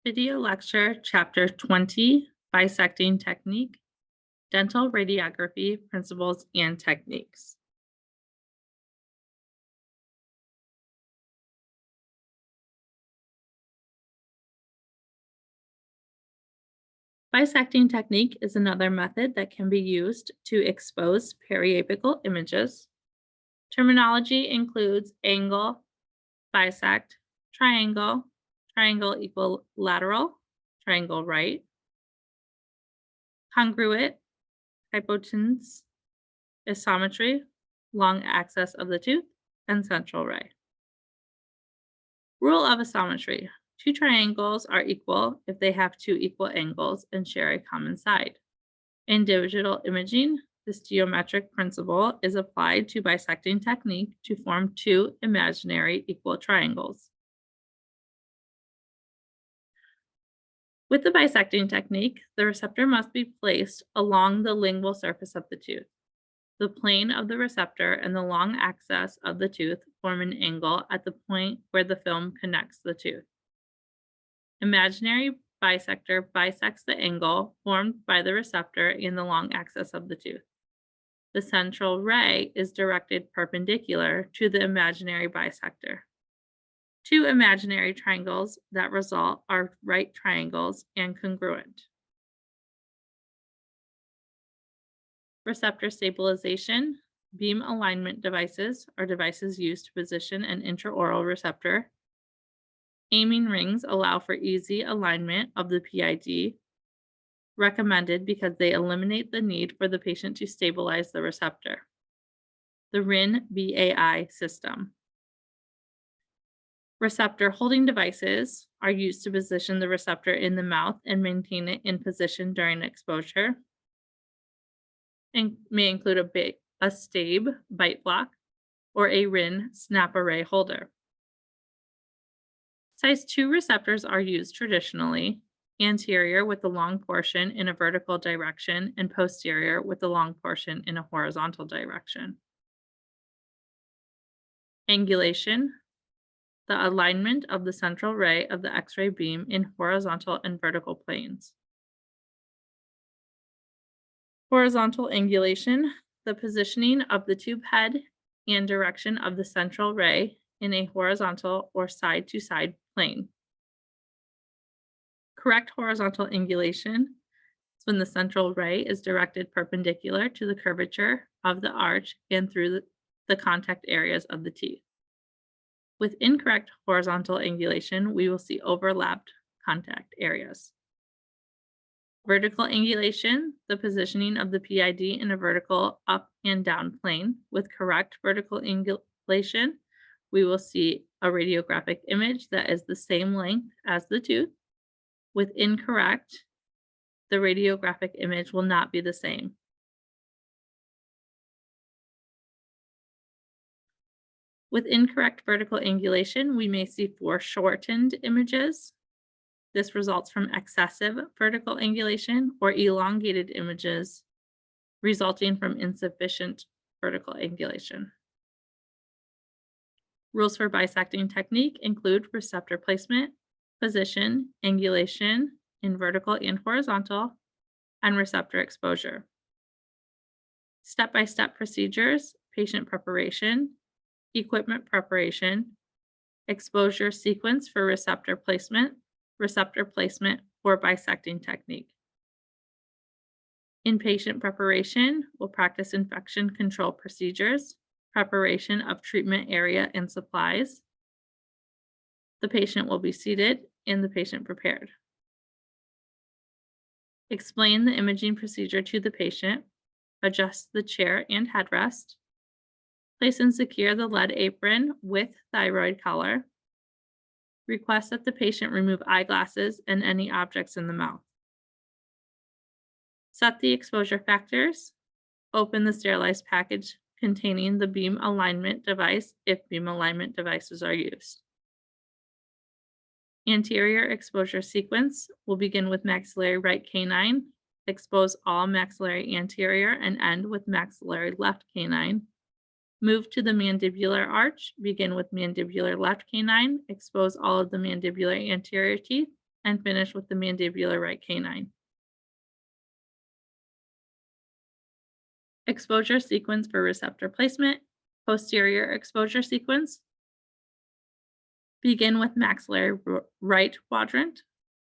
Video lecture, Chapter 20, Bisecting Technique, Dental Radiography Principles and Techniques. Bisecting technique is another method that can be used to expose periapical images. Terminology includes angle, bisect, triangle, triangle equilateral, triangle right, congruent, hypotenuse, isometry, long axis of the tooth, and central ray. Rule of isometry. Two triangles are equal if they have two equal angles and share a common side. In digital imaging, this geometric principle is applied to bisecting technique to form two imaginary equal triangles. With the bisecting technique, the receptor must be placed along the lingual surface of the tooth. The plane of the receptor and the long axis of the tooth form an angle at the point where the film connects the tooth. Imaginary bisector bisects the angle formed by the receptor and the long axis of the tooth. The central ray is directed perpendicular to the imaginary bisector. Two imaginary triangles that result are right triangles and congruent. Receptor stabilization. Beam alignment devices are devices used to position an intraoral receptor. Aiming rings allow for easy alignment of the PID, recommended because they eliminate the need for the patient to stabilize the receptor. The RIN-BAI system. Receptor holding devices are used to position the receptor in the mouth and maintain it in position during exposure, and may include a STABE bite block or a RIN snap array holder. Size 2 receptors are used traditionally, anterior with the long portion in a vertical direction and posterior with the long portion in a horizontal direction. Angulation. The alignment of the central ray of the X-ray beam in horizontal and vertical planes. Horizontal angulation. The positioning of the tube head and direction of the central ray in a horizontal or side-to-side plane. Correct horizontal angulation is when the central ray is directed perpendicular to the curvature of the arch and through the contact areas of the teeth. With incorrect horizontal angulation, we will see overlapped contact areas. Vertical angulation, the positioning of the PID in a vertical up and down plane. With correct vertical angulation, we will see a radiographic image that is the same length as the tooth. With incorrect, the radiographic image will not be the same. With incorrect vertical angulation, we may see foreshortened images. This results from excessive vertical angulation or elongated images resulting from insufficient vertical angulation. Rules for bisecting technique include receptor placement, position, angulation in vertical and horizontal, and receptor exposure. Step-by-step procedures, patient preparation, equipment preparation, exposure sequence for receptor placement for bisecting technique. In patient preparation, we'll practice infection control procedures, preparation of treatment area and supplies. The patient will be seated and the patient prepared. Explain the imaging procedure to the patient, adjust the chair and headrest, place and secure the lead apron with thyroid collar. Request that the patient remove eyeglasses and any objects in the mouth. Set the exposure factors. Open the sterilized package containing the beam alignment device if beam alignment devices are used. Anterior exposure sequence will begin with maxillary right canine, expose all maxillary anterior and end with maxillary left canine. Move to the mandibular arch, begin with mandibular left canine, expose all of the mandibular anterior teeth, and finish with the mandibular right canine. Exposure sequence for receptor placement. Posterior exposure sequence. Begin with maxillary right quadrant.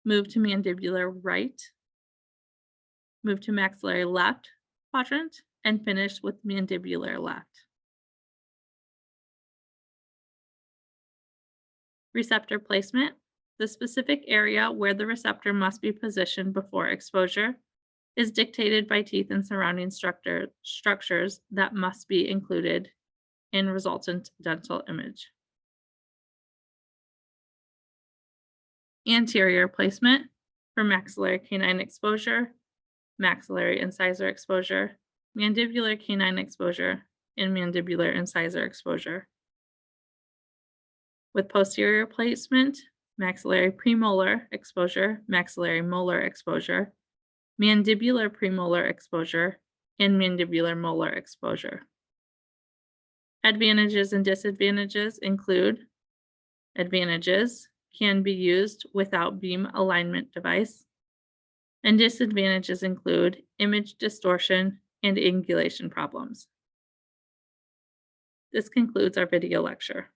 Move to mandibular right. Move to maxillary left quadrant and finish with mandibular left. Receptor placement. The specific area where the receptor must be positioned before exposure is dictated by teeth and surrounding structures that must be included in resultant dental image. Anterior placement for maxillary canine exposure, maxillary incisor exposure, mandibular canine exposure, and mandibular incisor exposure. With posterior placement, maxillary premolar exposure, maxillary molar exposure, mandibular premolar exposure, and mandibular molar exposure. Advantages and disadvantages include: advantages can be used without beam alignment device, and disadvantages include image distortion and angulation problems. This concludes our video lecture.